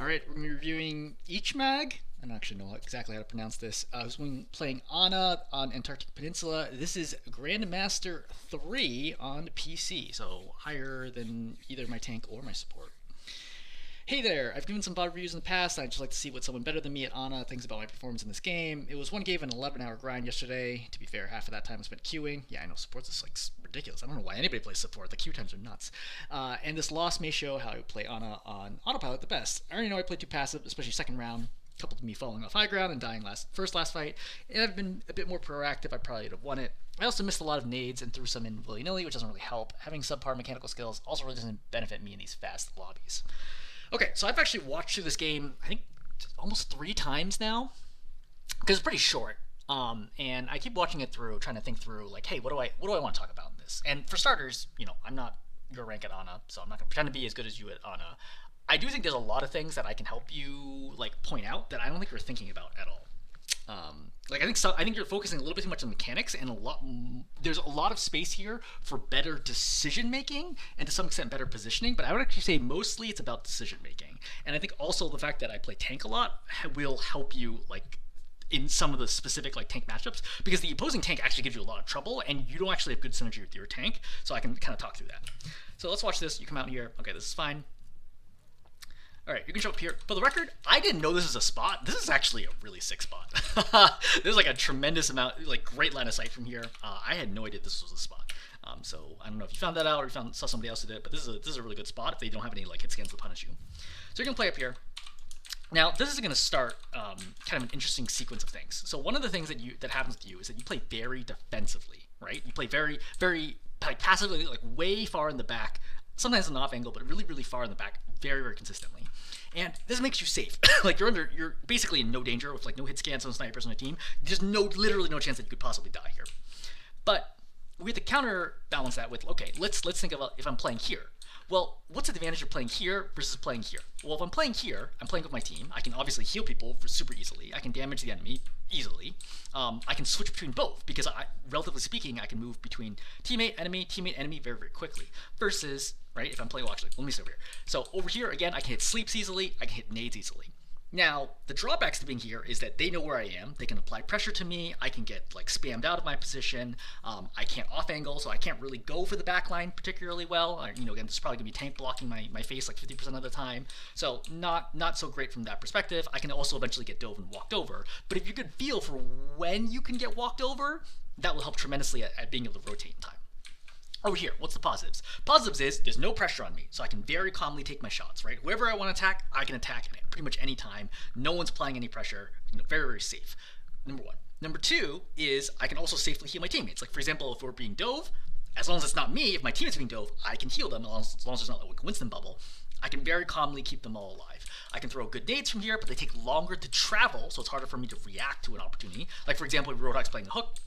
All right, we're reviewing Ichmag. I don't actually know exactly how to pronounce this. I was playing Anna on Antarctic Peninsula. This is Grandmaster 3 on PC, so higher than either my tank or my support. Hey there, I've given some VOD reviews in the past. I'd just like to see what someone better than me at Ana thinks about my performance in this game. It was one game an 11-hour grind yesterday. To be fair, half of that time was spent queuing. Yeah, I know, support's is like ridiculous. I don't know why anybody plays support. The queue times are nuts. And this loss may show how I would play Ana on autopilot the best. I already know I played too passive, especially second round, coupled with me falling off high ground and dying last fight. If I'd been a bit more proactive, I probably would have won it. I also missed a lot of nades and threw some in willy-nilly, which doesn't really help. Having subpar mechanical skills also really doesn't benefit me in these fast lobbies. Okay, so I've actually watched through this game, I think, almost 3 times now, because it's pretty short. And I keep watching it through, trying to think through, like, hey, what do I want to talk about in this? And for starters, I'm not your rank at Ana, so I'm not going to pretend to be as good as you at Ana. I do think there's a lot of things that I can help you, like, point out that I don't think you're thinking about at all. I think you're focusing a little bit too much on mechanics, and there's a lot of space here for better decision making and to some extent better positioning. But I would actually say mostly it's about decision making, and I think also the fact that I play tank a lot will help you like in some of the specific like tank matchups, because the opposing tank actually gives you a lot of trouble, and you don't actually have good synergy with your tank. So I can kind of talk through that. So let's watch this. You come out here. Okay, this is fine. Alright, you can show up here. For the record, I didn't know this is a spot. This is actually a really sick spot. There's like a tremendous amount, like great line of sight from here. I had no idea this was a spot. So I don't know if you found that out or you saw somebody else who did it, but this is a really good spot if they don't have any like hit scans to punish you. So you're going to play up here. Now, this is going to start kind of an interesting sequence of things. So one of the things that happens with you is that you play very defensively, right? You play very, very like, passively, like way far in the back, sometimes an off angle, but really, really far in the back, very, very consistently. And this makes you safe. Like you're basically in no danger with like no hit scans, no snipers on the team. There's literally no chance that you could possibly die here. But we have to counterbalance that with, okay, let's think about if I'm playing here. Well, what's the advantage of playing here versus playing here? Well, if I'm playing here, I'm playing with my team. I can obviously heal people super easily. I can damage the enemy easily. I can switch between both because, relatively speaking, I can move between teammate, enemy very, very quickly. Versus, right, if I'm playing, well, actually, let me stay over here. So over here, again, I can hit sleeps easily. I can hit nades easily. Now, the drawbacks to being here is that they know where I am. They can apply pressure to me. I can get like spammed out of my position. I can't off angle, so I can't really go for the backline particularly well. Again, this is probably gonna be tank blocking my face like 50% of the time. So not so great from that perspective. I can also eventually get dove and walked over. But if you could feel for when you can get walked over, that will help tremendously at being able to rotate in time. Over here, what's the positives? Positives is there's no pressure on me, so I can very calmly take my shots, right? Whoever I want to attack, I can attack at pretty much any time. No one's applying any pressure. Very, very safe. Number one. Number two is I can also safely heal my teammates. Like, for example, if we're being dove, as long as it's not me, if my teammate's being dove, I can heal them as long as it's not like a Winston bubble. I can very calmly keep them all alive. I can throw good nades from here, but they take longer to travel, so it's harder for me to react to an opportunity. Like, for example, if Roadhog's playing a hook,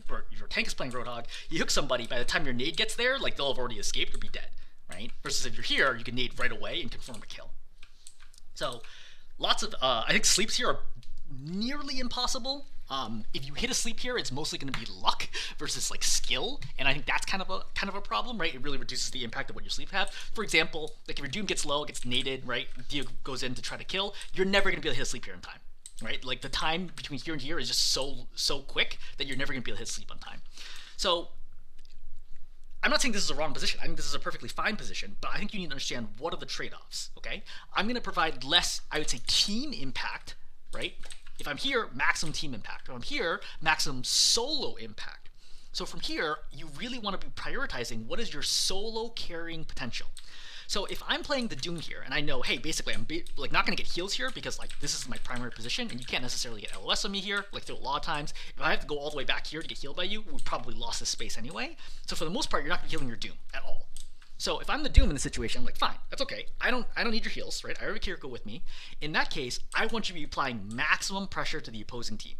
or if your tank is playing Roadhog, you hook somebody, by the time your nade gets there, like, they'll have already escaped or be dead, right? Versus if you're here, you can nade right away and confirm a kill. So, lots of, I think sleeps here are nearly impossible. If you hit a sleep here, it's mostly going to be luck versus like skill, and I think that's kind of a problem, right? It really reduces the impact of what your sleep have. For example, like if your Doom gets low, gets naded, right? Dio goes in to try to kill. You're never going to be able to hit a sleep here in time, right? Like the time between here and here is just so quick that you're never going to be able to hit sleep on time. So I'm not saying this is a wrong position. I think this is a perfectly fine position, but I think you need to understand what are the trade-offs. Okay, I'm going to provide less, I would say, team impact, right? If I'm here, maximum team impact. If I'm here, maximum solo impact. So from here, you really want to be prioritizing what is your solo carrying potential. So if I'm playing the Doom here, and I know, hey, basically I'm like not going to get heals here because like this is my primary position, and you can't necessarily get LOS on me here, like through a lot of times. If I have to go all the way back here to get healed by you, we've probably lost this space anyway. So for the most part, you're not going to be healing your Doom at all. So if I'm the Doom in this situation, I'm like, fine, that's okay. I don't need your heals, right? I have a Kiriko with me. In that case, I want you to be applying maximum pressure to the opposing team.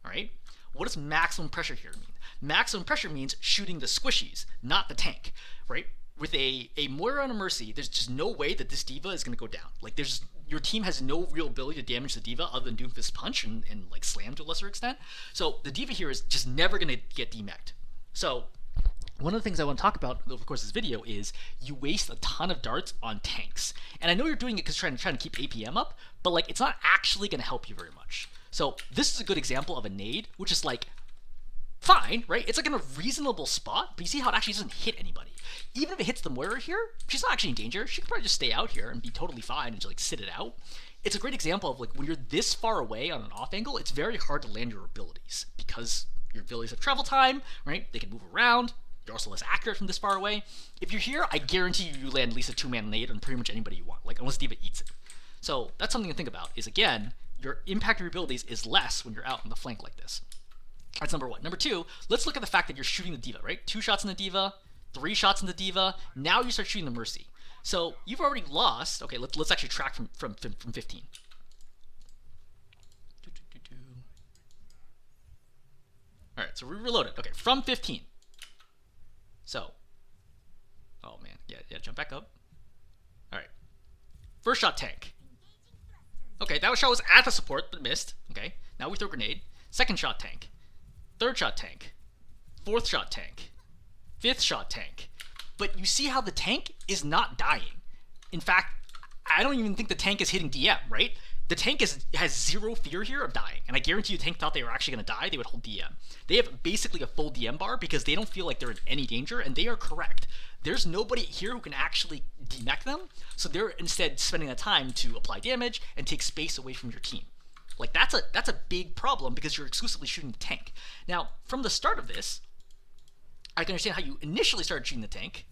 All right? What does maximum pressure here mean? Maximum pressure means shooting the squishies, not the tank, right? With a Moira and a Mercy, there's just no way that this D.Va is going to go down. Like, your team has no real ability to damage the D.Va other than Doomfist Punch and like Slam to a lesser extent. So the D.Va here is just never going to get demeched. So one of the things I want to talk about over the course of this video is you waste a ton of darts on tanks. And I know you're doing it because you're trying to keep APM up, but like it's not actually going to help you very much. So this is a good example of a nade, which is like fine, right? It's like in a reasonable spot, but you see how it actually doesn't hit anybody. Even if it hits the Moira here, she's not actually in danger. She could probably just stay out here and be totally fine and just like sit it out. It's a great example of like when you're this far away on an off angle, it's very hard to land your abilities because your abilities have travel time, right? They can move around. You're also less accurate from this far away. If you're here, I guarantee you land at least a 2-man nade on pretty much anybody you want, like unless D.Va eats it. So that's something to think about, is again, your impact of your abilities is less when you're out on the flank like this. That's number one. Number two, let's look at the fact that you're shooting the D.Va, right? 2 shots in the D.Va, 3 shots in the D.Va, now you start shooting the Mercy. So you've already lost, okay, let's actually track from 15. Alright, so we reloaded. Okay, from 15. So, oh man, yeah, jump back up. All right, first shot tank. Okay, that shot was at the support, but missed. Okay, now we throw grenade. Second shot tank. Third shot tank. Fourth shot tank. Fifth shot tank. But you see how the tank is not dying. In fact, I don't even think the tank is hitting DM, right? The tank has zero fear here of dying, and I guarantee you the tank thought they were actually going to die, they would hold DM. They have basically a full DM bar because they don't feel like they're in any danger, and they are correct. There's nobody here who can actually demech them, so they're instead spending the time to apply damage and take space away from your team. Like, that's a big problem because you're exclusively shooting the tank. Now, from the start of this, I can understand how you initially started shooting the tank.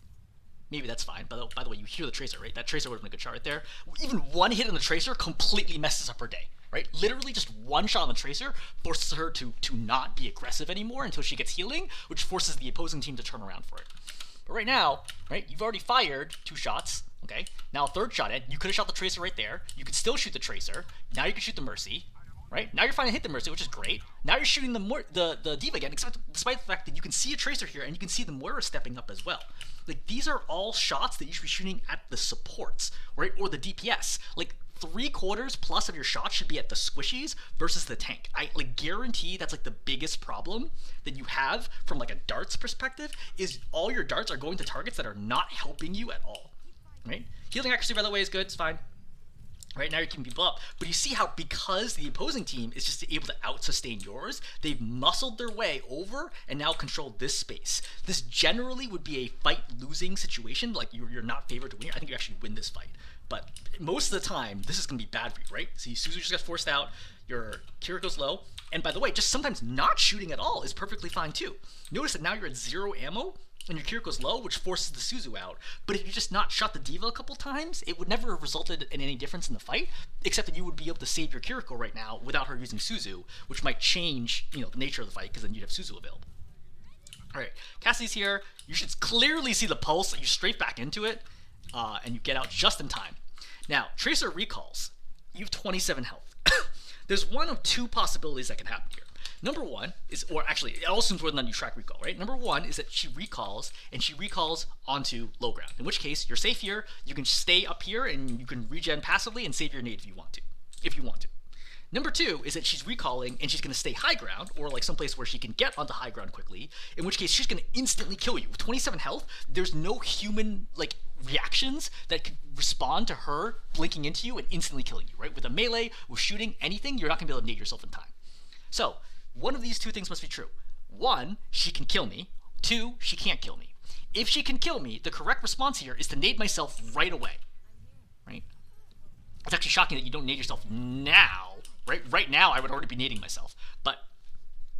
Maybe that's fine. By the way, you hear the Tracer, right? That Tracer would have been a good shot right there. Even one hit on the Tracer completely messes up her day, right? Literally just one shot on the Tracer forces her to not be aggressive anymore until she gets healing, which forces the opposing team to turn around for it. But right now, right, you've already fired 2 shots, okay? Now third shot in, you could have shot the Tracer right there. You could still shoot the Tracer. Now you can shoot the Mercy, right? Now you're finally hit the Mercy, which is great. Now you're shooting the D.Va again, despite the fact that you can see a Tracer here and you can see the Moira stepping up as well. Like, these are all shots that you should be shooting at the supports, right? Or the DPS. Like, 3/4 plus of your shots should be at the squishies versus the tank. I like guarantee that's like the biggest problem that you have from like a darts perspective is all your darts are going to targets that are not helping you at all, right? Healing accuracy, by the way, is good. It's fine. Right now you're keeping people up, but you see how because the opposing team is just able to out-sustain yours, they've muscled their way over and now control this space. This generally would be a fight-losing situation, like you're not favored to win. I think you actually win this fight, but most of the time, this is going to be bad for you, right? See, Suzu just got forced out, your Kira goes low, and by the way, just sometimes not shooting at all is perfectly fine too. Notice that now you're at 0 ammo, and your Kira goes low, which forces the Suzu out. But if you just not shot the D.Va a couple times, it would never have resulted in any difference in the fight, except that you would be able to save your Kiriko right now without her using Suzu, which might change, the nature of the fight, because then you'd have Suzu available. Alright, Cassie's here. You should clearly see the pulse. You're straight back into it, and you get out just in time. Now, Tracer recalls. You have 27 health. There's one of 2 possibilities that can happen here. Number one is, or actually, it all assumes more than you track recall, right? Number one is that she recalls, and she recalls onto low ground. In which case, you're safe here, you can stay up here, and you can regen passively and save your nade if you want to. Number 2 is that she's recalling, and she's going to stay high ground, or like someplace where she can get onto high ground quickly, in which case she's going to instantly kill you. With 27 health, there's no human, reactions that could respond to her blinking into you and instantly killing you, right? With a melee, with shooting, anything, you're not going to be able to nade yourself in time. So, one of these 2 things must be true. 1, she can kill me. 2, she can't kill me. If she can kill me, the correct response here is to nade myself right away. Right? It's actually shocking that you don't nade yourself now. Right? Right now, I would already be nading myself. But,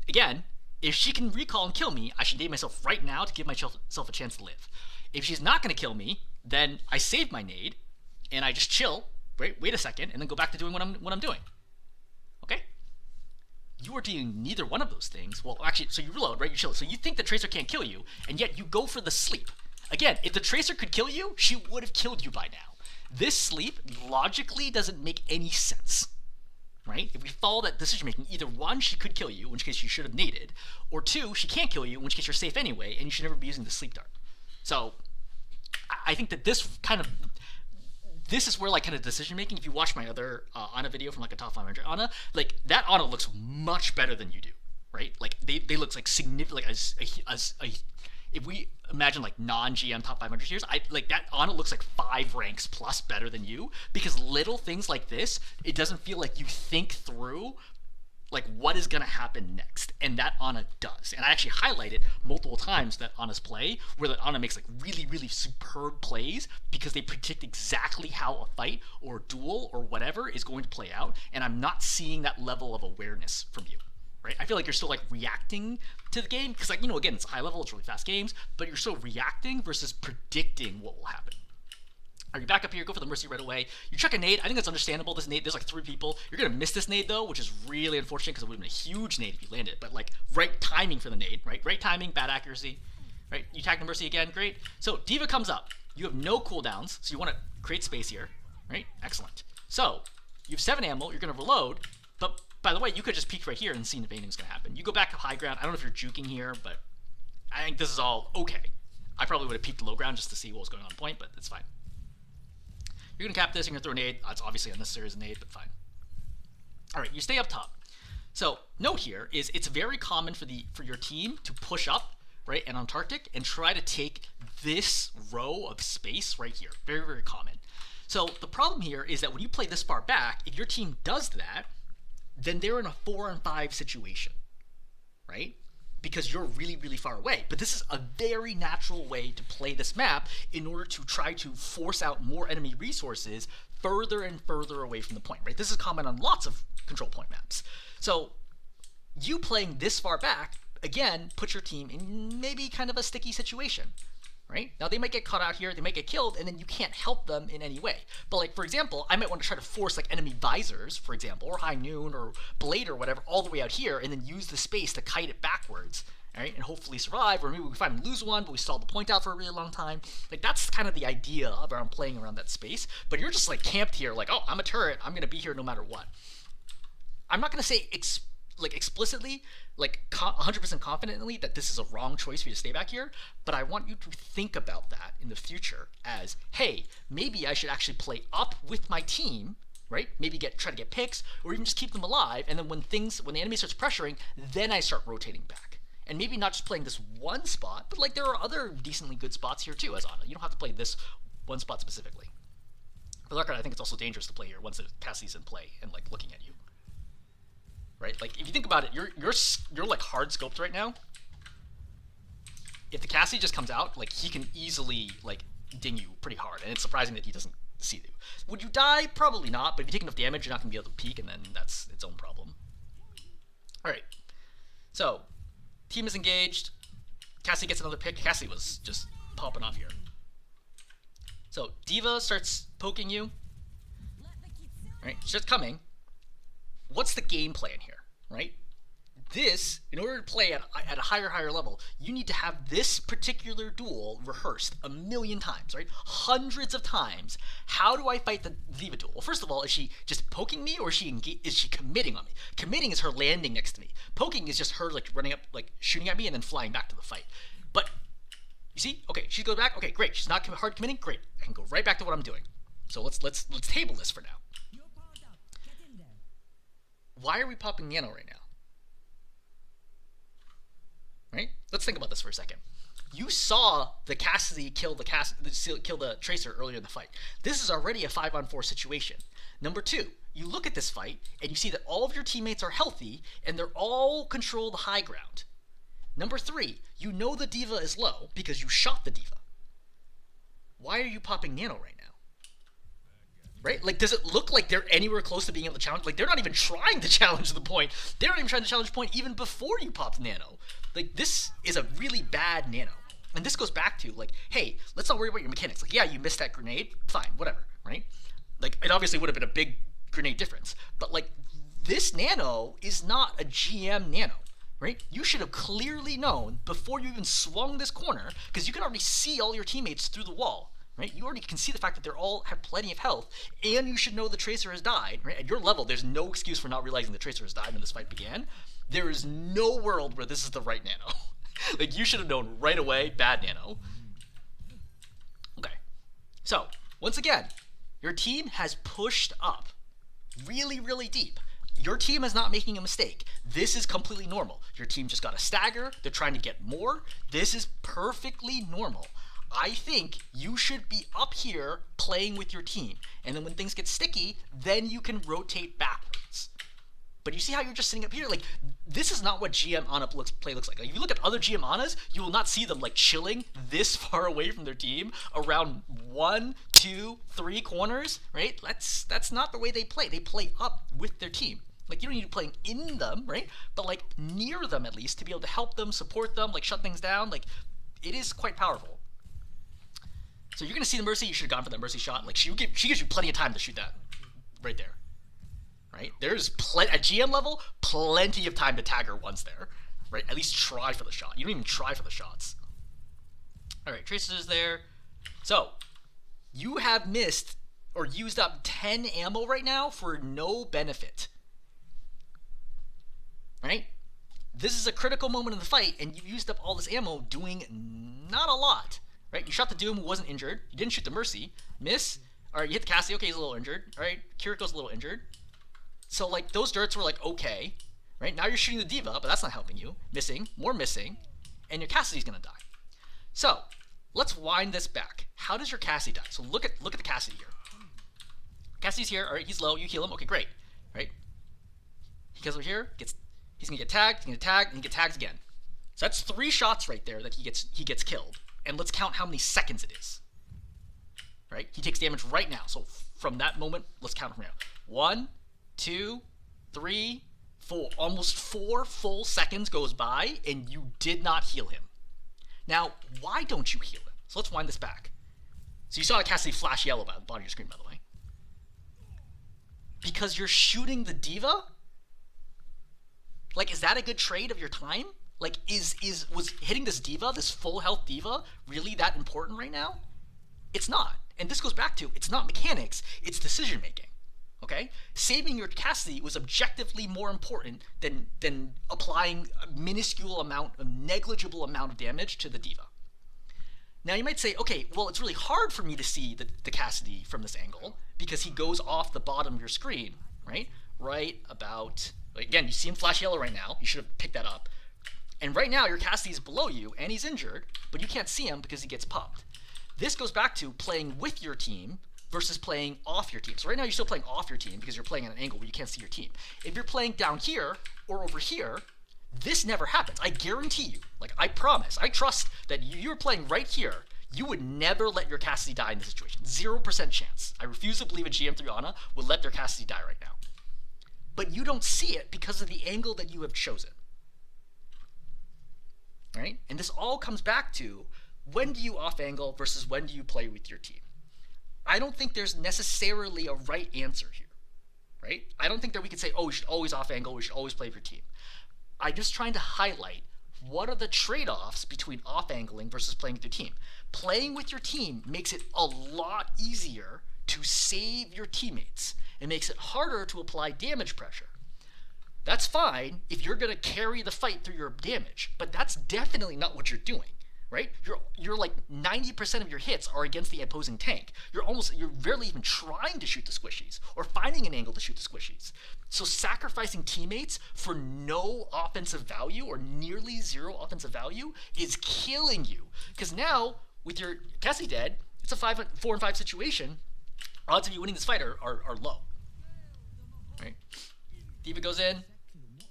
again, if she can recall and kill me, I should nade myself right now to give myself a chance to live. If she's not going to kill me, then I save my nade, and I just chill, right? Wait a second, and then go back to doing what I'm doing. Okay? You are doing neither one of those things. Well, actually, so you reload, right? You chill. So you think the Tracer can't kill you, and yet you go for the sleep. Again, if the Tracer could kill you, she would have killed you by now. This sleep logically doesn't make any sense, right? If we follow that decision making, either 1, she could kill you, in which case you should have naded, or 2, she can't kill you, in which case you're safe anyway, and you should never be using the sleep dart. So I think that this is where kind of decision making. If you watch my other Ana video from a top 500 Ana, that Ana looks much better than you do, right? They look significant, if we imagine like non-GM top 500 tiers, I like that Ana looks like 5 ranks plus better than you, because little things like this, it doesn't feel like you think through like what is going to happen next, and that Ana does. And I actually highlighted multiple times that Ana's play where that Ana makes like really superb plays because they predict exactly how a fight or duel or whatever is going to play out, and I'm not seeing that level of awareness from you. Right? I feel like you're still like reacting to the game because, like, you know, again, it's high level, it's really fast games, but you're still reacting versus predicting what will happen. Are you back up here? Go for the Mercy right away. You chuck a nade. I think that's understandable. This nade, there's like 3 people. You're going to miss this nade, though, which is really unfortunate because it would have been a huge nade if you landed. But, like, right timing for the nade, right? Right timing, bad accuracy. Right? You attack the Mercy again. Great. So, D.Va comes up. You have no cooldowns, so you want to create space here. Right? Excellent. So, you have 7 ammo. You're going to reload. But, by the way, you could just peek right here and see if anything's going to happen. You go back to high ground. I don't know if you're juking here, but I think this is all okay. I probably would have peeked the low ground just to see what was going on point, but it's fine. You're going to cap this, you're going to throw a nade. It's obviously unnecessary as a nade, but fine. All right, you stay up top. So, note here is it's very common for your team to push up, right, in Antarctic and try to take this row of space right here. Very common. So, the problem here is that when you play this far back, if your team does that, then they're in a 4-on-5 situation, right? Because you're really far away. But this is a very natural way to play this map in order to try to force out more enemy resources further and further away from the point, right? This is common on lots of control point maps. So you playing this far back, again, puts your team in maybe kind of a sticky situation, right? Now, they might get caught out here, they might get killed, and then you can't help them in any way. But, like, for example, I might want to try to force, like, enemy visors, for example, or high noon, or blade, or whatever, all the way out here, and then use the space to kite it backwards, right? And hopefully survive, or maybe we finally lose one, but we stalled the point out for a really long time. Like, that's kind of the idea of around playing around that space. But you're just, like, camped here, like, oh, I'm a turret, I'm going to be here no matter what. I'm not going to say explicitly, like 100% confidently that this is a wrong choice for you to stay back here, but I want you to think about that in the future as, hey, maybe I should actually play up with my team, right? Maybe try to get picks, or even just keep them alive, and then when the enemy starts pressuring, then I start rotating back. And maybe not just playing this one spot, but like there are other decently good spots here too as Ana. You don't have to play this one spot specifically. For the record, I think it's also dangerous to play here once the Cassie's in play and like looking at you. Right? Like, if you think about it, you're like hard scoped right now. If the Cassie just comes out, like, he can easily, like, ding you pretty hard, and it's surprising that he doesn't see you. Would you die? Probably not, but if you take enough damage, you're not going to be able to peek, and then that's its own problem. Alright. So, team is engaged. Cassie gets another pick. Cassie was just popping off here. So, D.Va starts poking you. Right? She's just coming. What's the game plan here, right? This, in order to play at a higher level, you need to have this particular duel rehearsed a million times, right? Hundreds of times. How do I fight the D.Va duel? Well, first of all, is she just poking me, or is she committing on me? Committing is her landing next to me. Poking is just her like running up, like shooting at me, and then flying back to the fight. But you see, okay, she goes back. Okay, great. She's not hard committing. Great. I can go right back to what I'm doing. So let's table this for now. Why are we popping Nano right now? Right? Let's think about this for a second. You saw the Cassidy kill the Tracer earlier in the fight. This is already a 5-on-4 situation. Number 2, you look at this fight and you see that all of your teammates are healthy and they're all control the high ground. Number 3, you know the D.Va is low because you shot the D.Va. Why are you popping Nano right now? Right? Like, does it look like they're anywhere close to being able to challenge? Like, they're not even trying to challenge the point. They're not even trying to challenge the point even before you popped Nano. Like, this is a really bad Nano. And this goes back to, like, hey, let's not worry about your mechanics. Like, yeah, you missed that grenade. Fine, whatever, right? Like, it obviously would have been a big grenade difference. But, like, this Nano is not a GM Nano, right? You should have clearly known before you even swung this corner, because you can already see all your teammates through the wall. Right? You already can see the fact that they all have plenty of health, and you should know the Tracer has died. Right? At your level, there's no excuse for not realizing the Tracer has died when this fight began. There is no world where this is the right Nano. Like, you should have known right away, bad Nano. Okay. So, once again, your team has pushed up really deep. your team is not making a mistake. This is completely normal. Your team just got a stagger. They're trying to get more. This is perfectly normal. I think you should be up here playing with your team. And then when things get sticky, then you can rotate backwards. But you see how you're just sitting up here? Like, this is not what GM Ana play looks like. Like, if you look at other GM Anas, you will not see them like chilling this far away from their team around 1, 2, 3 corners, right? That's not the way they play. They play up with their team. Like, you don't need to be playing in them, right? But like near them at least to be able to help them, support them, like shut things down. Like, it is quite powerful. So you're gonna see the Mercy. You should have gone for that Mercy shot. Like, she gives you plenty of time to shoot that right there. Right? There's at GM level, plenty of time to tag her once there. Right? At least try for the shot. You don't even try for the shots. Alright, Tracer's there. So, you have missed or used up 10 ammo right now for no benefit. Right? This is a critical moment in the fight, and you used up all this ammo doing not a lot. Right? You shot the Doom, who wasn't injured. You didn't shoot the Mercy. Miss. Alright, you hit the Cassie. Okay, he's a little injured. Alright, Kiriko's a little injured. So, like, those dirts were, like, okay, right? Now you're shooting the Diva, but that's not helping you. Missing, more missing, and your Cassidy's gonna die. So, let's wind this back. How does your Cassidy die? So look at the Cassidy here. Cassidy's here, all right, he's low, you heal him, okay, great, right? He goes over here, he's gonna get tagged, and he gets tagged again. So that's 3 shots right there that he gets killed. And let's count how many seconds it is. Right? He takes damage right now. So from that moment, let's count from now. 1, 2, 3, 4. Almost 4 full seconds goes by, and you did not heal him. Now, why don't you heal him? So let's wind this back. So you saw Cassidy flash yellow by the bottom of your screen, by the way. Because you're shooting the Diva? Like, is that a good trade of your time? Like, was hitting this Diva, this full health Diva, really that important right now? It's not. And this goes back to, it's not mechanics, it's decision making. Okay? Saving your Cassidy was objectively more important than applying a minuscule amount, a negligible amount of damage to the Diva. Now you might say, okay, well, it's really hard for me to see the Cassidy from this angle because he goes off the bottom of your screen, right? Right about, again, you see him flash yellow right now. You should have picked that up. And right now your Cassidy is below you and he's injured, but you can't see him because he gets popped. This goes back to playing with your team versus playing off your team. So right now you're still playing off your team because you're playing at an angle where you can't see your team. If you're playing down here or over here, this never happens. I guarantee you, like I promise, I trust that you're playing right here, you would never let your Cassidy die in this situation. 0% chance. I refuse to believe a GM3 Ana would let their Cassidy die right now. But you don't see it because of the angle that you have chosen. Right? And this all comes back to, when do you off angle versus when do you play with your team? I don't think there's necessarily a right answer here, right? I don't think that we could say, oh, we should always off angle, we should always play with your team. I'm just trying to highlight what are the trade-offs between off angling versus playing with your team. Playing with your team makes it a lot easier to save your teammates. It makes it harder to apply damage pressure. That's fine if you're going to carry the fight through your damage, but that's definitely not what you're doing. Right? You're like 90% of your hits are against the opposing tank. You're barely even trying to shoot the squishies or finding an angle to shoot the squishies. So sacrificing teammates for no offensive value or nearly 0 offensive value is killing you. Because now, with your Cassidy dead, it's a 4 and 5 situation. Odds of you winning this fight are low. Right? Diva goes in.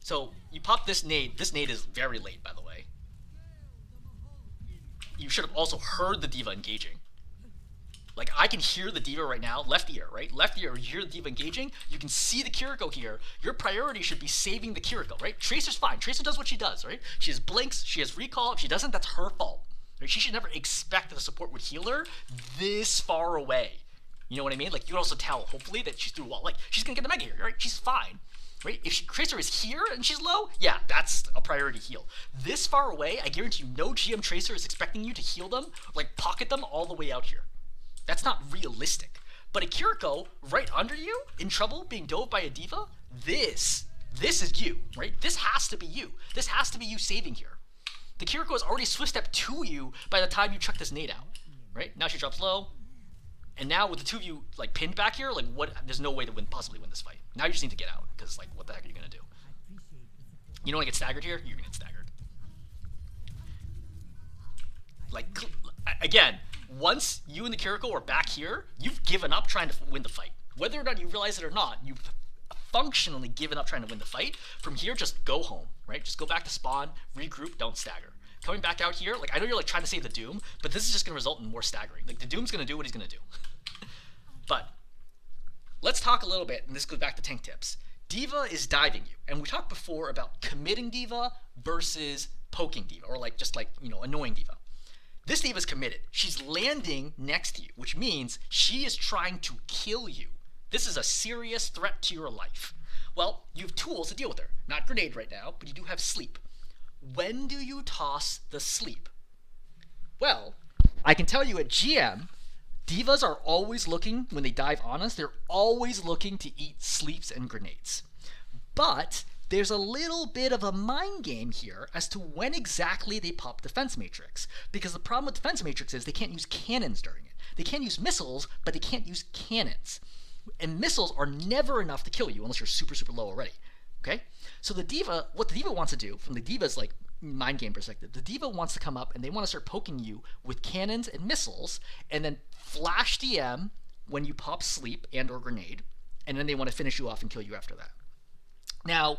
So you pop this nade. This nade is very late, by the way. You should have also heard the Diva engaging. Like, I can hear the Diva right now, left ear, right? Left ear, you hear the Diva engaging, you can see the Kiriko here. Your priority should be saving the Kiriko, right? Tracer's fine. Tracer does what she does, right? She has blinks, she has recall. If she doesn't, that's her fault. Right? She should never expect that the support would heal her this far away. You know what I mean? Like, you can also tell, hopefully, that she's through a wall. Like, she's gonna get the Mega here, right? She's fine. Right? If Tracer is here and she's low, yeah, that's a priority heal. This far away, I guarantee you no GM Tracer is expecting you to heal them, like pocket them all the way out here. That's not realistic. But a Kiriko right under you, in trouble, being dove by a Diva, this is you, right? This has to be you. This has to be you saving here. The Kiriko is already swift step to you by the time you chuck this nade out, right? Now she drops low. And now with the two of you like pinned back here, like what? There's no way to possibly win this fight. Now you just need to get out because like what the heck are you gonna do? You don't want to get staggered here. You're gonna get staggered. Like again, once you and the Kiriko are back here, you've given up trying to win the fight. Whether or not you realize it or not, you've functionally given up trying to win the fight. From here, just go home, right? Just go back to spawn, regroup, don't stagger. Coming back out here, like I know you're like trying to save the Doom, but this is just gonna result in more staggering. Like the Doom's gonna do what he's gonna do. But let's talk a little bit, and this goes back to tank tips. D.Va is diving you, and we talked before about committing D.Va versus poking D.Va, or like just like, you know, annoying D.Va. This D.Va's committed. She's landing next to you, which means she is trying to kill you. This is a serious threat to your life. Well, you have tools to deal with her. Not grenade right now, but you do have sleep. When do you toss the sleep? Well, I can tell you at GM, D.Vas are always looking, when they dive on us, they're always looking to eat sleeps and grenades. But there's a little bit of a mind game here as to when exactly they pop Defense Matrix. Because the problem with Defense Matrix is they can't use cannons during it. They can use missiles, but they can't use cannons. And missiles are never enough to kill you unless you're super, super low already. Okay? So the D.Va, what the D.Va wants to do, from the D.Va's like mind game perspective, the D.Va wants to come up and they want to start poking you with cannons and missiles, and then flash DM when you pop sleep and or grenade, and then they want to finish you off and kill you after that. Now,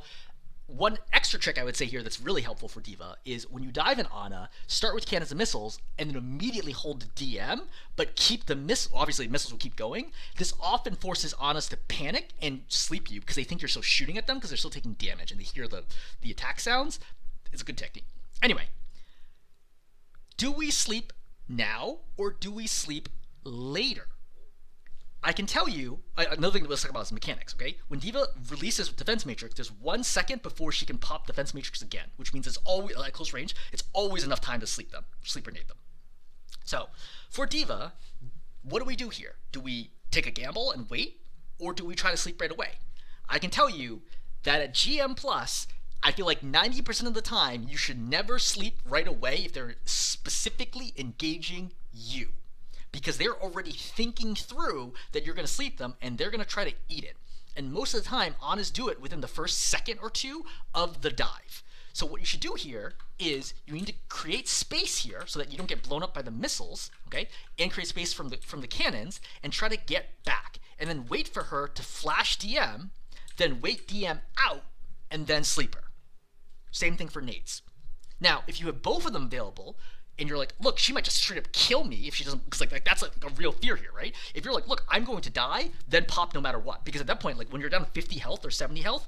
one extra trick I would say here that's really helpful for D.Va is when you dive in Ana, start with cannons and missiles, and then immediately hold the DM, but keep the obviously missiles will keep going. This often forces Anas to panic and sleep you because they think you're still shooting at them because they're still taking damage and they hear the attack sounds. It's a good technique. Anyway, do we sleep now or do we sleep later? I can tell you, another thing that we'll talk about is mechanics, okay? When D.Va releases Defense Matrix, there's 1 second before she can pop Defense Matrix again, which means it's always, at close range, it's always enough time to sleep grenade them. So, for D.Va, what do we do here? Do we take a gamble and wait, or do we try to sleep right away? I can tell you that at GM+, I feel like 90% of the time, you should never sleep right away if they're specifically engaging you. Because they're already thinking through that you're going to sleep them, and they're going to try to eat it. And most of the time, Anas do it within the first second or two of the dive. So what you should do here is you need to create space here so that you don't get blown up by the missiles, okay? And create space from the cannons, and try to get back. And then wait for her to flash DM, then wait DM out, and then sleep her. Same thing for nades. Now, if you have both of them available, and you're like, look, she might just straight up kill me if she doesn't, because like that's like a real fear here, right? If you're like, look, I'm going to die, then pop no matter what. Because at that point, like when you're down 50 health or 70 health,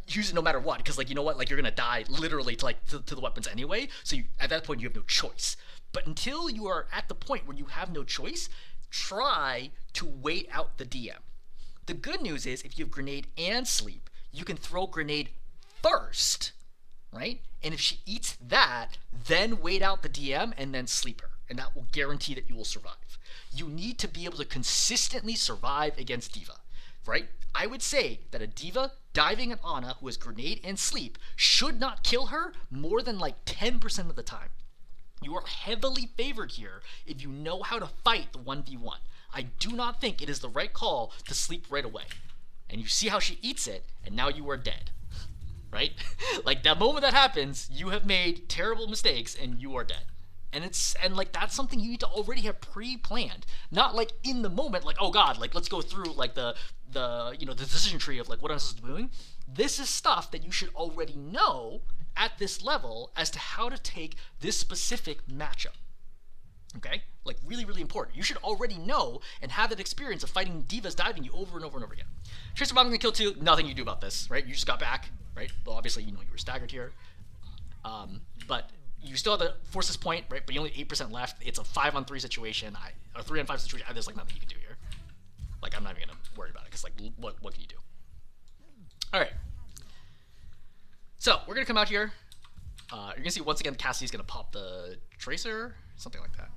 use it no matter what. Because like, you know what, like you're going to die literally to the weapons anyway. So at that point, you have no choice. But until you are at the point where you have no choice, try to wait out the DM. The good news is if you have grenade and sleep, you can throw grenade first, right? And if she eats that, then wait out the DM and then sleep her. And that will guarantee that you will survive. You need to be able to consistently survive against D.Va, right? I would say that a D.Va diving at Ana who has grenade and sleep should not kill her more than like 10% of the time. You are heavily favored here if you know how to fight the 1v1. I do not think it is the right call to sleep right away. And you see how she eats it, and now you are dead. Right? Like that moment that happens, you have made terrible mistakes and you are dead. And like that's something you need to already have pre-planned. Not like in the moment, like, oh god, like let's go through like the decision tree of like what I'm supposed to be doing. This is stuff that you should already know at this level as to how to take this specific matchup. Okay? Like really, really important. You should already know and have that experience of fighting D.Vas diving you over and over and over again. Tracer bombing the kill 2, nothing you do about this, right? You just got back. Right? Well, obviously, you know you were staggered here. But you still have the forces point, right? But you only have 8% left. It's a 5-on-3 situation. A 3-on-5 situation. There's like nothing you can do here. Like, I'm not even going to worry about it because, like, what can you do? All right. So, we're going to come out here. You're going to see, once again, Cassie's going to pop the Tracer. Something like that.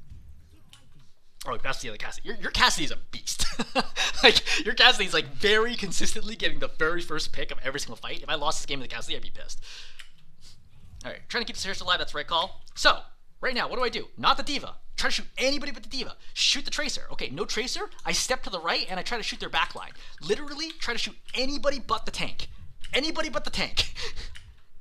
Oh, that's the other Cassie. Your Cassie's a beast. Like, your Cassie's like very consistently getting the very first pick of every single fight. If I lost this game to the Cassie, I'd be pissed. Alright, trying to keep the Tracer alive, that's the right call. So, right now, what do? Not the D.Va. Try to shoot anybody but the diva. Shoot the tracer. Okay, no tracer. I step to the right and I try to shoot their backline. Literally try to shoot anybody but the tank. Anybody but the tank.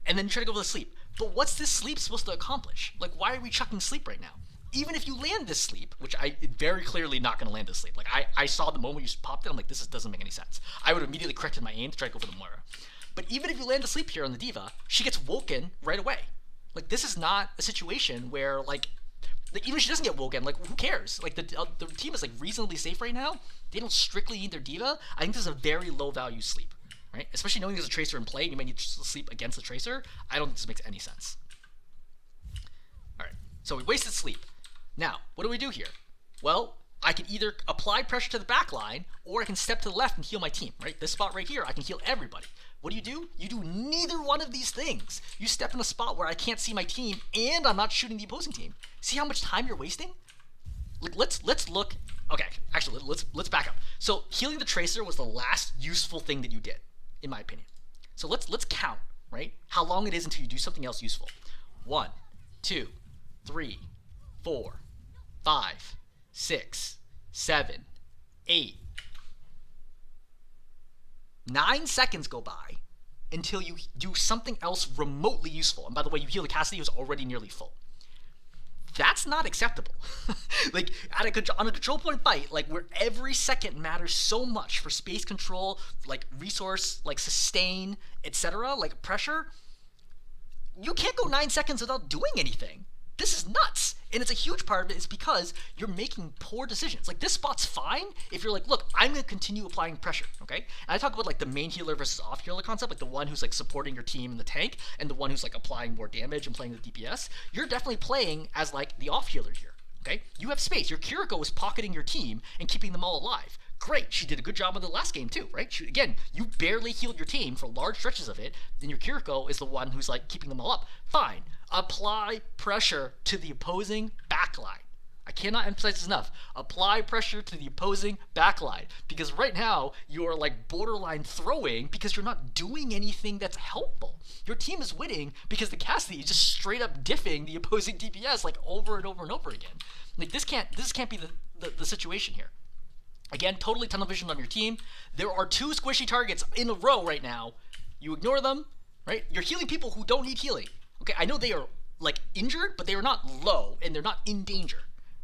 And then try to go for the sleep. But what's this sleep supposed to accomplish? Like, why are we chucking sleep right now? Even if you land this sleep, which I very clearly not going to land this sleep. Like, I saw the moment you popped it, I'm like, this doesn't make any sense. I would have immediately corrected my aim to try to go for the Moira. But even if you land the sleep here on the diva, she gets woken right away. Like, this is not a situation where, like even if she doesn't get woken, like, who cares? Like, the team is, like, reasonably safe right now. They don't strictly need their diva. I think this is a very low-value sleep, right? Especially knowing there's a tracer in play and you might need to sleep against the tracer. I don't think this makes any sense. All right, so we wasted sleep. Now, what do we do here? Well, I can either apply pressure to the back line or I can step to the left and heal my team, right? This spot right here, I can heal everybody. What do? You do neither one of these things. You step in a spot where I can't see my team and I'm not shooting the opposing team. See how much time you're wasting? Like, let's look. Okay, actually, let's back up. So healing the tracer was the last useful thing that you did, in my opinion. So let's count, right? How long it is until you do something else useful. 1, 2, 3, 4, 5, 6, 7, 8. 9 seconds go by until you do something else remotely useful. And by the way, you heal the Cassidy who's already nearly full. That's not acceptable. Like, on a control point fight, like, where every second matters so much for space control, like, resource, like, sustain, etc., like, pressure, you can't go 9 seconds without doing anything. This is nuts. And it's a huge part of it is because you're making poor decisions. Like, this spot's fine if you're like, look, I'm going to continue applying pressure, okay? And I talk about, like, the main healer versus off healer concept, like the one who's, like, supporting your team in the tank and the one who's, like, applying more damage and playing the DPS. You're definitely playing as, like, the off healer here, okay? You have space. Your Kiriko is pocketing your team and keeping them all alive. Great. She did a good job in the last game, too, right? Again, you barely healed your team for large stretches of it, and your Kiriko is the one who's, like, keeping them all up. Fine. Apply pressure to the opposing backline. I cannot emphasize this enough. Apply pressure to the opposing backline. Because right now, you're, like, borderline throwing because you're not doing anything that's helpful. Your team is winning because the Cassidy is just straight up diffing the opposing DPS, like, over and over and over again. Like, this can't be the situation here. Again, totally tunnel vision on your team. There are 2 squishy targets in a row right now. You ignore them, right? You're healing people who don't need healing. Okay, I know they are, like, injured, but they are not low, and they're not in danger.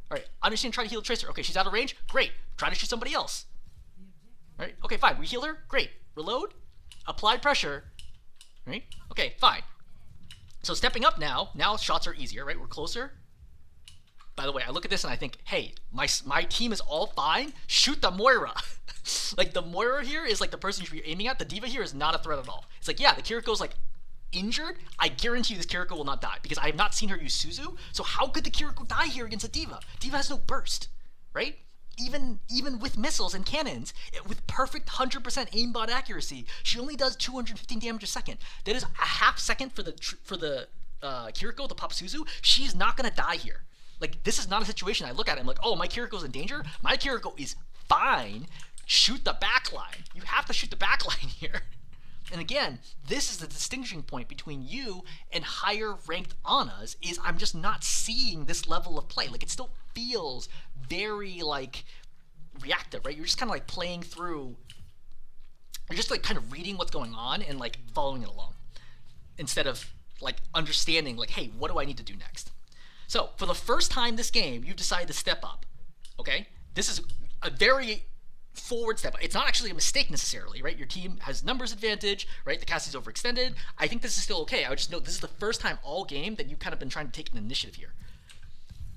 All right, I'm just going to try to heal Tracer. Okay, she's out of range. Great. Try to shoot somebody else. All right, okay, fine. We heal her. Great. Reload. Apply pressure. Right? Okay, fine. So stepping up now shots are easier, right? We're closer. By the way, I look at this and I think, hey, my team is all fine. Shoot the Moira. Like, the Moira here is, like, the person you should be aiming at. The diva here is not a threat at all. It's like, yeah, the Kiriko's, like, injured. I guarantee you this Kiriko will not die because I have not seen her use Suzu. So how could the Kiriko die here against a diva? Diva has no burst, right? Even with missiles and cannons, with perfect 100% aimbot accuracy, she only does 215 damage a second. That is a half second for the Kiriko to pop Suzu. She's not gonna die here. Like, this is not a situation I look at it and I'm like, oh, my Kiriko's in danger. My Kiriko is fine. Shoot the backline. You have to shoot the backline here. And again, this is the distinguishing point between you and higher ranked Anas is I'm just not seeing this level of play. Like, it still feels very, like, reactive, right? You're just kind of, like, playing through. You're just, like, kind of reading what's going on and, like, following it along instead of, like, understanding, like, hey, what do I need to do next? So, for the first time this game, you've decided to step up, okay? This is a very forward step. It's not actually a mistake necessarily, right? Your team has numbers advantage, right? The Cassie's overextended. I think this is still okay. I would just note this is the first time all game that you've kind of been trying to take an initiative here.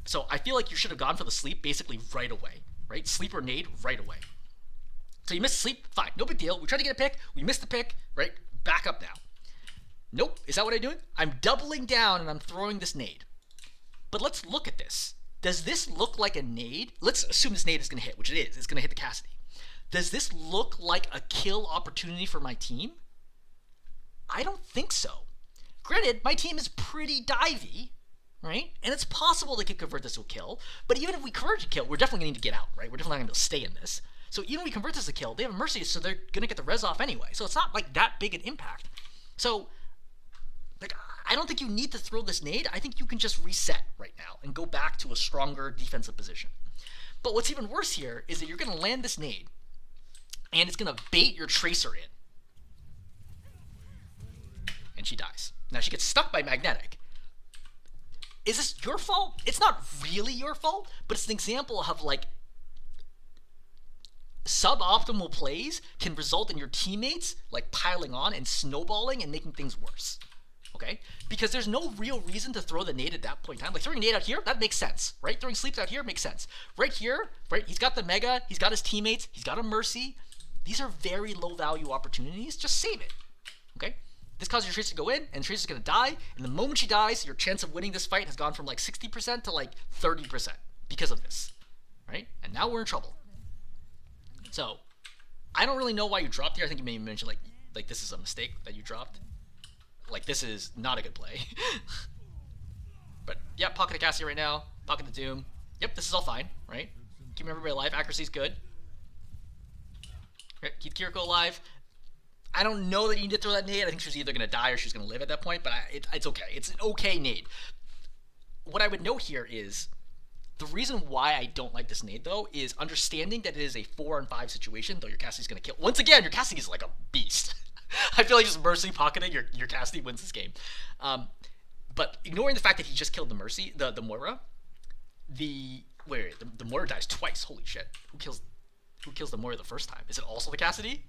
So I feel like you should have gone for the sleep basically right away, right? Sleep or nade right away. So you missed sleep, fine, no big deal. We tried to get a pick, we missed the pick, right? Back up now. Nope, is that what I'm doing? I'm doubling down and I'm throwing this nade. But let's look at this. Does this look like a nade? Let's assume this nade is going to hit, which it is. It's going to hit the Cassidy. Does this look like a kill opportunity for my team? I don't think so. Granted, my team is pretty divey, right? And it's possible they could convert this to a kill. But even if we convert to a kill, we're definitely going to need to get out, right? We're definitely not going to stay in this. So even if we convert this to a kill, they have a Mercy, so they're going to get the res off anyway. So it's not like that big an impact. So, like, I don't think you need to throw this nade. I think you can just reset right now and go back to a stronger defensive position. But what's even worse here is that you're going to land this nade, and it's going to bait your Tracer in. And she dies. Now she gets stuck by Magnetic. Is this your fault? It's not really your fault, but it's an example of like suboptimal plays can result in your teammates like piling on and snowballing and making things worse. Okay? Because there's no real reason to throw the nade at that point in time. Like throwing a nade out here, that makes sense, right? Throwing sleeps out here makes sense. Right here, right? He's got the Mega, he's got his teammates, he's got a Mercy. These are very low value opportunities. Just save it. Okay? This causes your Tracer to go in, and Tracer's going to die, and the moment she dies, your chance of winning this fight has gone from like 60% to like 30% because of this, right? And now we're in trouble. So, I don't really know why you dropped here. I think you maybe mentioned like this is a mistake that you dropped. Like, this is not a good play. But, yeah, pocket the Cassie right now, pocket the Doom. Yep, this is all fine, right? Keeping everybody alive, accuracy's good. Right, keep Kiriko alive. I don't know that you need to throw that nade. I think she's either going to die or she's going to live at that point, but it's okay. It's an okay nade. What I would note here is the reason why I don't like this nade, though, is understanding that it is a 4-on-5 situation, though your Cassie's going to kill. Once again, your Cassie is like a beast. I feel like just Mercy pocketing your Cassie wins this game. But ignoring the fact that he just killed the Mercy, the Moira, the Moira dies twice. Holy shit. Who kills the Moira the first time? Is it also the Cassidy?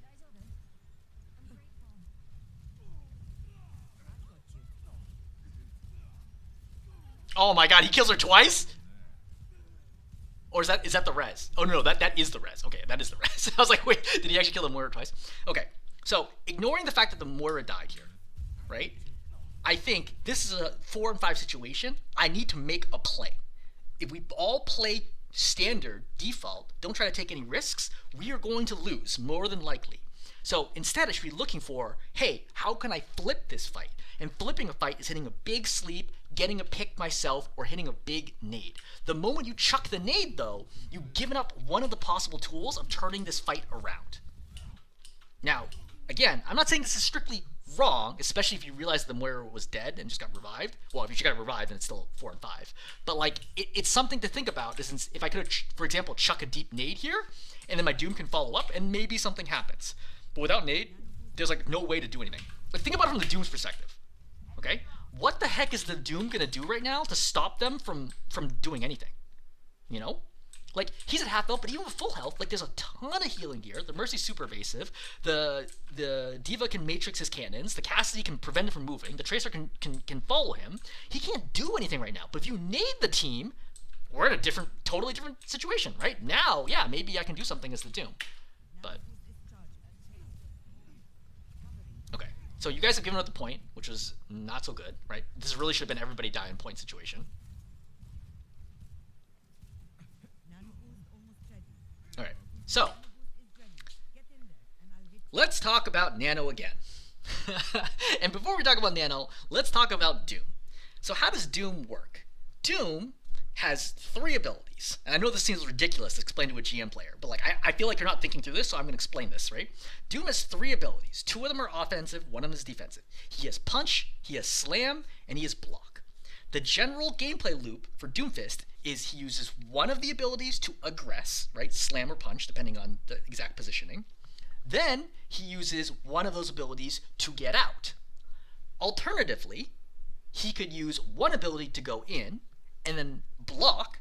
Oh my god, he kills her twice? Or is that the res? Oh no, that is the res. Okay, that is the res. I was like, wait, did he actually kill the Moira twice? Okay, so ignoring the fact that the Moira died here, right? I think this is a 4-on-5 situation. I need to make a play. If we all play standard, default, don't try to take any risks, we are going to lose, more than likely. So instead, I should be looking for, hey, how can I flip this fight? And flipping a fight is hitting a big sleep, getting a pick myself, or hitting a big nade. The moment you chuck the nade, though, you've given up one of the possible tools of turning this fight around. Now, again, I'm not saying this is strictly wrong, especially if you realize the Moira was dead and just got revived. Well, if you got revived, then it's still 4-on-5. But, like, it's something to think about. Since if I could, for example, chuck a deep nade here, and then my Doom can follow up, and maybe something happens. But without nade, there's, like, no way to do anything. Like, think about it from the Doom's perspective. Okay? What the heck is the Doom gonna do right now to stop them from doing anything? You know? Like, he's at half health, but even with full health, like, there's a ton of healing gear. The Mercy's super evasive. The Diva can matrix his cannons. The Cassidy can prevent him from moving. The Tracer can follow him. He can't do anything right now. But if you nade the team, we're in a totally different situation, right? Now, yeah, maybe I can do something as the Doom. But okay. So you guys have given up the point, which was not so good, right? This really should have been everybody die in point situation. Alright, so let's talk about Nano again. And before we talk about Nano, let's talk about Doom. So how does Doom work? Doom has 3 abilities. And I know this seems ridiculous to explain to a GM player, but like I feel like you're not thinking through this, so I'm going to explain this, right? Doom has 3 abilities. 2 of them are offensive, 1 of them is defensive. He has Punch, he has Slam, and he has Block. The general gameplay loop for Doomfist is he uses one of the abilities to aggress, right? Slam or Punch, depending on the exact positioning. Then he uses one of those abilities to get out. Alternatively, he could use one ability to go in and then block,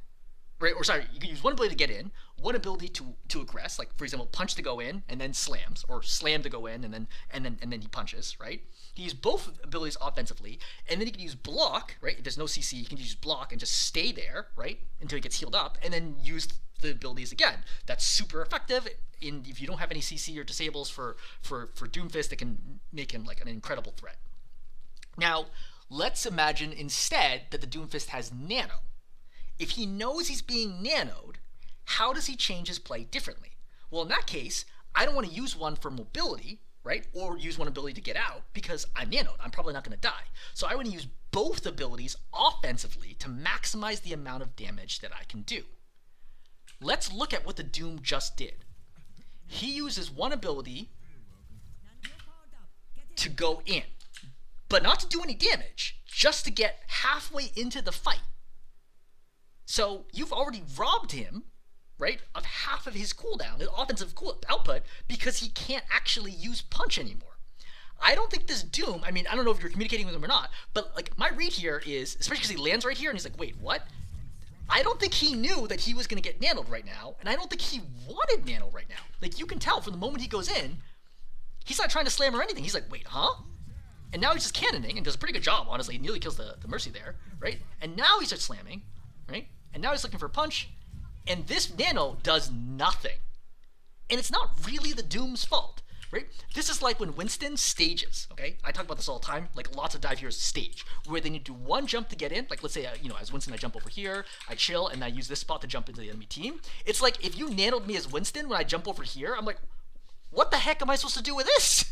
right? Or sorry, you could use one ability to get in, one ability to aggress, like for example, Punch to go in and then slams, or Slam to go in and then he punches, right? He can use both abilities offensively, and then he can use Block, right? If there's no CC, he can use Block and just stay there, right, until he gets healed up, and then use the abilities again. That's super effective. If you don't have any CC or disables for Doomfist, it can make him like an incredible threat. Now, let's imagine instead that the Doomfist has Nano. If he knows he's being nanoed, how does he change his play differently? Well, in that case, I don't want to use one for mobility, right? Or use one ability to get out because I'm nanoed. I'm probably not going to die. So I want to use both abilities offensively to maximize the amount of damage that I can do. Let's look at what the Doom just did. He uses one ability to go in, but not to do any damage. just to get halfway into the fight. So you've already robbed him, right, of half of his cooldown, his offensive output, because he can't actually use punch anymore. I don't think this Doom, I mean, I don't know if you're communicating with him or not, but like my read here is, especially because he lands right here and he's like, wait, what? I don't think he knew that he was going to get nanoed right now, and I don't think he wanted nano right now. Like, you can tell from the moment he goes in, he's not trying to slam or anything. He's like, wait, huh? And now he's just cannoning and does a pretty good job, honestly. He nearly kills the Mercy there, right? And now he starts slamming, right? And now he's looking for a punch, and this nano does nothing. And it's not really the Doom's fault, right? This is like when Winston stages, okay? I talk about this all the time. Like, lots of dive heroes stage, where they need to do one jump to get in. Like, let's say, as Winston, I jump over here, I chill, and I use this spot to jump into the enemy team. It's like, if you nanoed me as Winston when I jump over here, I'm like, what the heck am I supposed to do with this?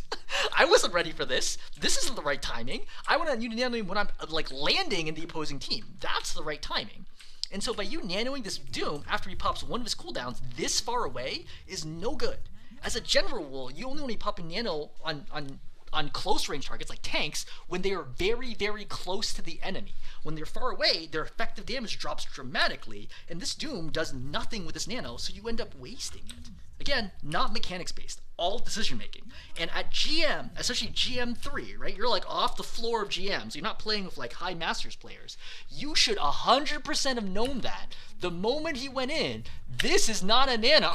I wasn't ready for this. This isn't the right timing. I want you to nano me when I'm, like, landing in the opposing team. That's the right timing. And so by you nanoing this Doom after he pops one of his cooldowns this far away is no good. As a general rule, you only want to be popping nano on close range targets like tanks when they are very, very close to the enemy. When they're far away, their effective damage drops dramatically, and this Doom does nothing with this nano, so you end up wasting it. Again, not mechanics based, all decision making. And at GM, especially GM3, right, you're like off the floor of GM, so you're not playing with like high Masters players. You should 100% have known that the moment he went in, this is not a nano.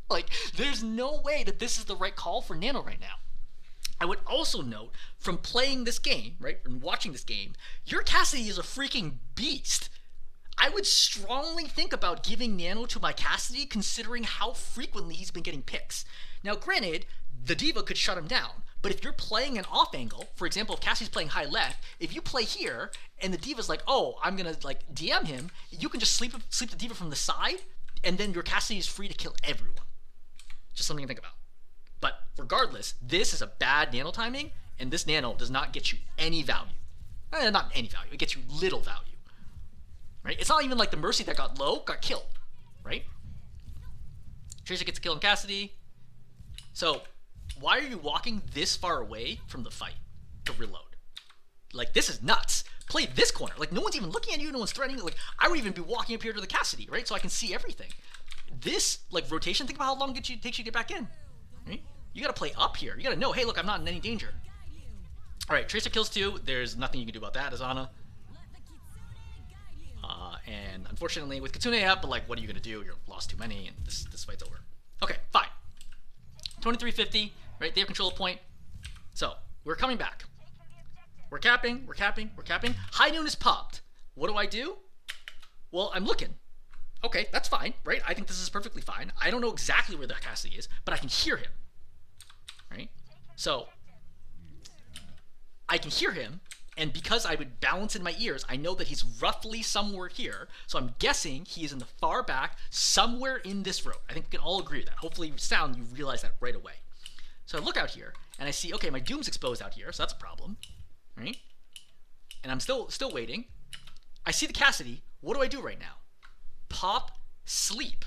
Like, there's no way that this is the right call for nano right now. I would also note, from playing this game, right, and watching this game, your Cassidy is a freaking beast. I would strongly think about giving nano to my Cassidy, considering how frequently he's been getting picks. Now, granted, the D.Va could shut him down, but if you're playing an off angle, for example, if Cassidy's playing high left, if you play here, and the D.Va's like, oh, I'm gonna, like, DM him, you can just sleep the D.Va from the side, and then your Cassidy is free to kill everyone. Just something to think about. But regardless, this is a bad nano timing, and this nano does not get you any value. Not any value, it gets you little value. Right? It's not even like the Mercy that got low got killed, right? Tracer gets a kill on Cassidy. So, why are you walking this far away from the fight to reload? Like, this is nuts. Play this corner. Like, no one's even looking at you, no one's threatening. Like, I would even be walking up here to the Cassidy, right? So I can see everything. This, like, rotation, think about how long it takes you to get back in. Right? You gotta play up here. You gotta know, hey, look, I'm not in any danger. Alright, Tracer kills 2. There's nothing you can do about that as Ana. And unfortunately, with Kitsune up, but like, what are you gonna do? You're lost too many, and this fight's over. Okay, fine. 2350, right? They have control of point. So, we're coming back. We're capping. High noon is popped. What do I do? Well, I'm looking. Okay, that's fine, right? I think this is perfectly fine. I don't know exactly where the Cassidy is, but I can hear him, right? So, I can hear him, and because I would balance in my ears, I know that he's roughly somewhere here, so I'm guessing he is in the far back, somewhere in this row. I think we can all agree with that. Hopefully, sound, you realize that right away. So I look out here, and I see, okay, my Doom's exposed out here, so that's a problem, right? And I'm still waiting. I see the Cassidy. What do I do right now? Pop sleep.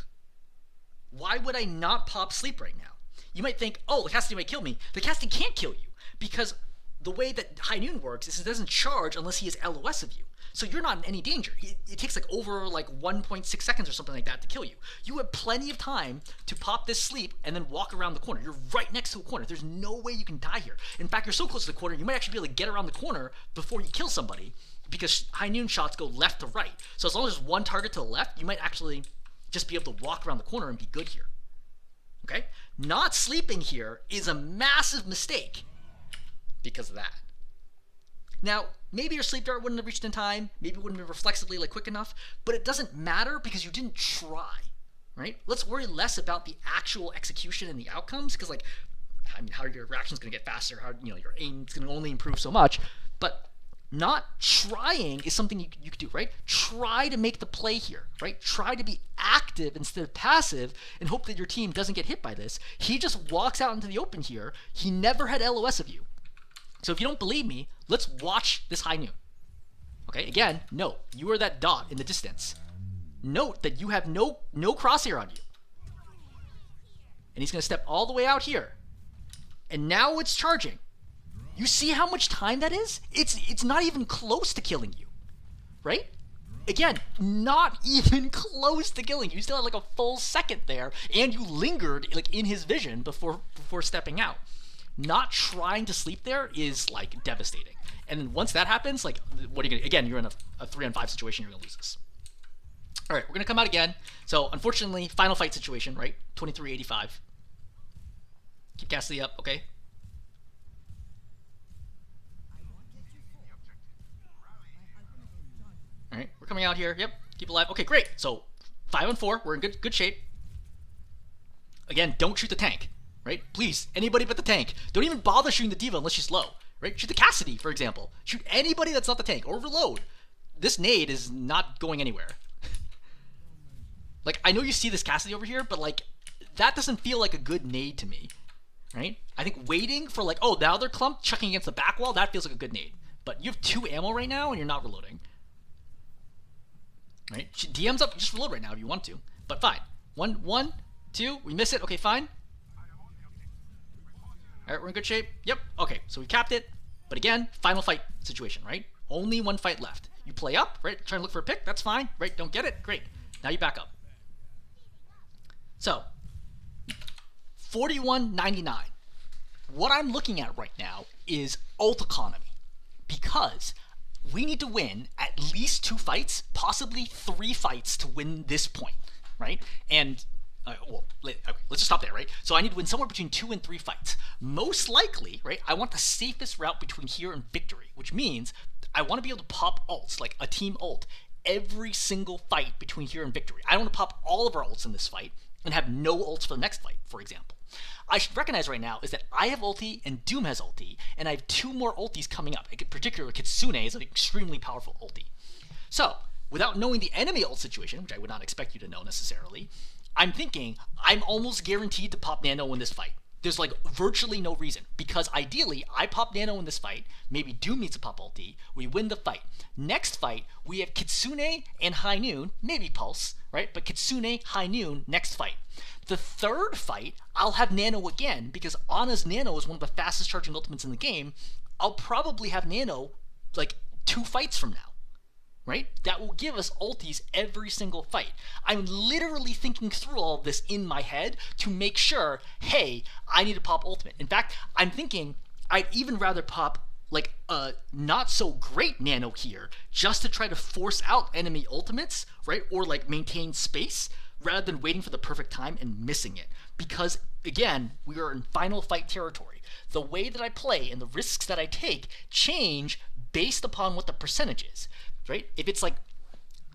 Why would I not pop sleep right now? You might think, oh, the Cassidy might kill me. The Cassidy can't kill you, because the way that High Noon works is it doesn't charge unless he is LOS of you. So you're not in any danger. It takes like over like 1.6 seconds or something like that to kill you. You have plenty of time to pop this sleep and then walk around the corner. You're right next to a corner. There's no way you can die here. In fact, you're so close to the corner, you might actually be able to get around the corner before you kill somebody, because High Noon shots go left to right. So as long as there's one target to the left, you might actually just be able to walk around the corner and be good here. Okay? Not sleeping here is a massive mistake because of that. Now, maybe your sleep dart wouldn't have reached in time, maybe it wouldn't have been reflexively like quick enough, but it doesn't matter because you didn't try, right? Let's worry less about the actual execution and the outcomes, because like, I mean, how your reaction's gonna get faster, how your aim's gonna only improve so much, but not trying is something you could do, right? Try to make the play here, right? Try to be active instead of passive and hope that your team doesn't get hit by this. He just walks out into the open here. He never had LOS of you. So if you don't believe me, let's watch this High Noon. Okay, again, note, you are that dot in the distance. Note that you have no crosshair on you. And he's going to step all the way out here. And now it's charging. You see how much time that is? It's not even close to killing you, right? Again, not even close to killing you. You still had like a full second there, and you lingered like in his vision before stepping out. Not trying to sleep there is like devastating. And then once that happens, like, what are you gonna? Again, you're in a 3-on-5 situation. You're gonna lose this. All right, we're gonna come out again. So unfortunately, final fight situation, right? 2385. Keep Cassidy up, okay? All right, we're coming out here. Yep, keep alive. Okay, great. So 5-on-4, we're in good shape. Again, don't shoot the tank, right? Please, anybody but the tank. Don't even bother shooting the diva unless she's low, right? Shoot the Cassidy, for example. Shoot anybody that's not the tank. Overload. This nade is not going anywhere. Like, I know you see this Cassidy over here, but like, that doesn't feel like a good nade to me, right? I think waiting for like, oh, now they're clumped, chucking against the back wall, that feels like a good nade. But you have 2 ammo right now, and you're not reloading. Right? DM's up, just reload right now if you want to. But fine. 1, 2, we miss it. Okay, fine. Alright, we're in good shape. Yep. Okay, so we capped it. But again, final fight situation, right? Only 1 fight left. You play up, right? Trying to look for a pick, that's fine. Right? Don't get it? Great. Now you back up. So, 41.99. What I'm looking at right now is ult economy. Because we need to win at least 2 fights, possibly 3 fights to win this point, right? And, let's just stop there, right? So I need to win somewhere between 2 and 3 fights. Most likely, right, I want the safest route between here and victory, which means I want to be able to pop ults, like a team ult, every single fight between here and victory. I don't want to pop all of our ults in this fight and have no ults for the next fight, for example. I should recognize right now is that I have ulti and Doom has ulti, and I have 2 more ultis coming up. In particular, Kitsune is an extremely powerful ulti. So, without knowing the enemy ult situation, which I would not expect you to know necessarily, I'm thinking I'm almost guaranteed to pop Nano in this fight. There's like virtually no reason, because ideally I pop Nano in this fight, maybe Doom needs to pop ulti, we win the fight. Next fight, we have Kitsune and High Noon, maybe Pulse, right? But Kitsune, High Noon, next fight. The third fight, I'll have Nano again, because Ana's Nano is one of the fastest charging ultimates in the game. I'll probably have Nano like 2 fights from now, right? That will give us ultis every single fight. I'm literally thinking through all of this in my head to make sure, hey, I need to pop ultimate. In fact, I'm thinking I'd even rather pop like a not so great Nano here just to try to force out enemy ultimates, right? Or like maintain space rather than waiting for the perfect time and missing it. Because again, we are in final fight territory. The way that I play and the risks that I take change based upon what the percentage is. Right? If it's like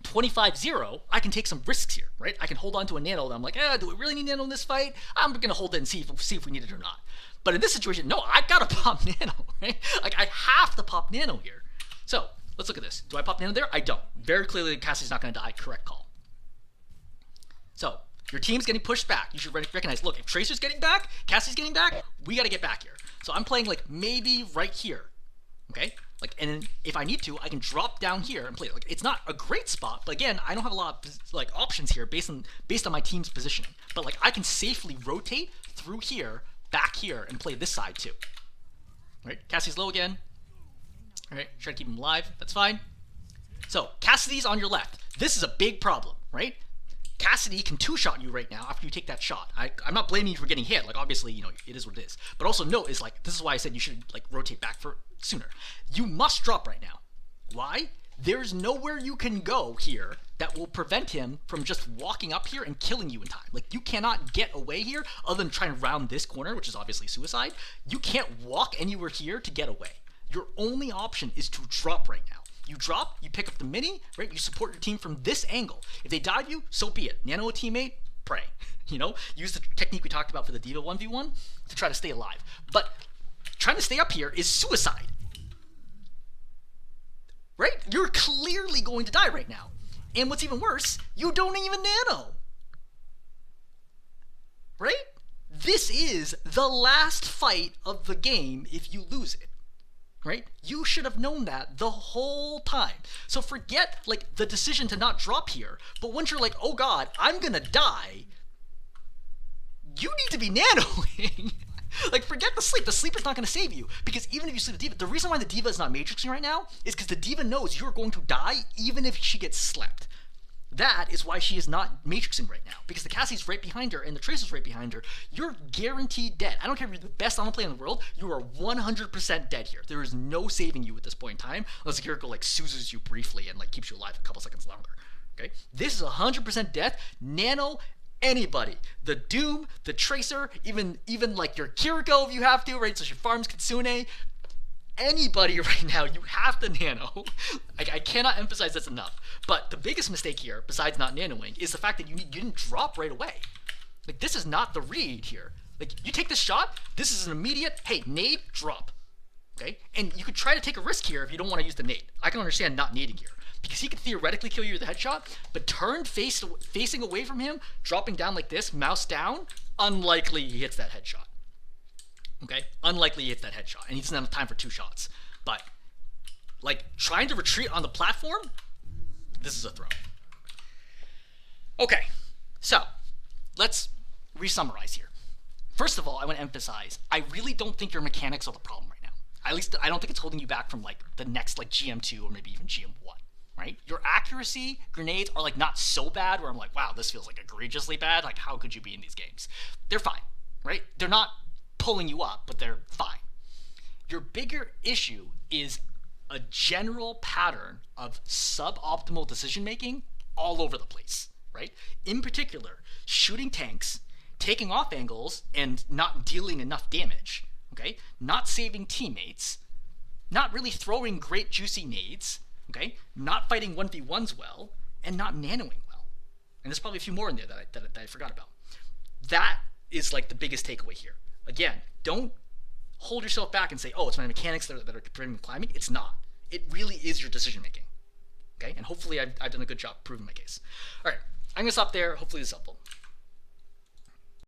25-0, I can take some risks here, right? I can hold on to a Nano that I'm like, do we really need Nano in this fight? I'm going to hold it and see if we need it or not. But in this situation, no, I got to pop Nano, right? Like, I have to pop Nano here. So, let's look at this. Do I pop Nano there? I don't. Very clearly, Cassie's not going to die. Correct call. So, your team's getting pushed back. You should recognize, look, if Tracer's getting back, Cassie's getting back, we got to get back here. So, I'm playing, like, maybe right here. Okay? Like, and then if I need to, I can drop down here and play it. Like, it's not a great spot, but again, I don't have a lot of like options here based on my team's positioning. But like, I can safely rotate through here, back here, and play this side too. All right, Cassie's low again. All right, try to keep him alive. That's fine. So Cassidy's on your left. This is a big problem, right? Cassidy can 2-shot you right now after you take that shot. I'm not blaming you for getting hit. Like, obviously, you know, it is what it is. But also note is like, this is why I said you should like rotate back for sooner. You must drop right now. Why? There's nowhere you can go here that will prevent him from just walking up here and killing you in time. Like, you cannot get away here other than trying to round this corner, which is obviously suicide. You can't walk anywhere here to get away. Your only option is to drop right now. You drop, you pick up the mini, right? You support your team from this angle. If they dive you, so be it. Nano a teammate, pray. You know, use the technique we talked about for the Diva 1v1 to try to stay alive. But trying to stay up here is suicide. Right? You're clearly going to die right now. And what's even worse, you don't even Nano. Right? This is the last fight of the game if you lose it. Right? You should have known that the whole time. So forget like the decision to not drop here, but once you're like, oh god, I'm gonna die, you need to be nanoing. Like, forget the sleep. The sleep is not going to save you. Because even if you sleep with Diva, the reason why the Diva is not matrixing right now is because the Diva knows you're going to die even if she gets slept. That is why she is not matrixing right now. Because the Cassie's right behind her and the Tracer's right behind her. You're guaranteed dead. I don't care if you're the best on the player in the world. You are 100% dead here. There is no saving you at this point in time. Unless the character like soothes you briefly and like keeps you alive a couple seconds longer. Okay? This is 100% death. Nano, anybody. The Doom, the Tracer, even like your Kiriko if you have to, right? So she farms Kitsune. Anybody right now, you have to nano. I cannot emphasize this enough. But the biggest mistake here, besides not nanoing, is the fact that you didn't drop right away. Like, this is not the read here. Like, you take this shot, this is an immediate, hey, nade, drop. Okay? And you could try to take a risk here if you don't want to use the nade. I can understand not nading here. Because he could theoretically kill you with a headshot, but turned facing away from him, dropping down like this, mouse down, unlikely he hits that headshot. Okay? Unlikely he hits that headshot. And he doesn't have time for 2 shots. But, like, trying to retreat on the platform, this is a throw. Okay. So, let's re-summarize here. First of all, I want to emphasize, I really don't think your mechanics are the problem right now. At least, I don't think it's holding you back from, like, the next, like, GM2 or maybe even GM1. Right? Your accuracy grenades are like not so bad where I'm like, wow, this feels like egregiously bad. Like, how could you be in these games? They're fine, right? They're not pulling you up, but they're fine. Your bigger issue is a general pattern of suboptimal decision making all over the place, right? In particular, shooting tanks, taking off angles, and not dealing enough damage, okay? Not saving teammates, not really throwing great juicy nades, okay? Not fighting 1v1s well, and not nanoing well. And there's probably a few more in there that I forgot about. That is like the biggest takeaway here. Again, don't hold yourself back and say, oh, it's my mechanics that are preventing me climbing. It's not. It really is your decision making. Okay? And hopefully I've done a good job proving my case. All right, I'm going to stop there. Hopefully this is helpful.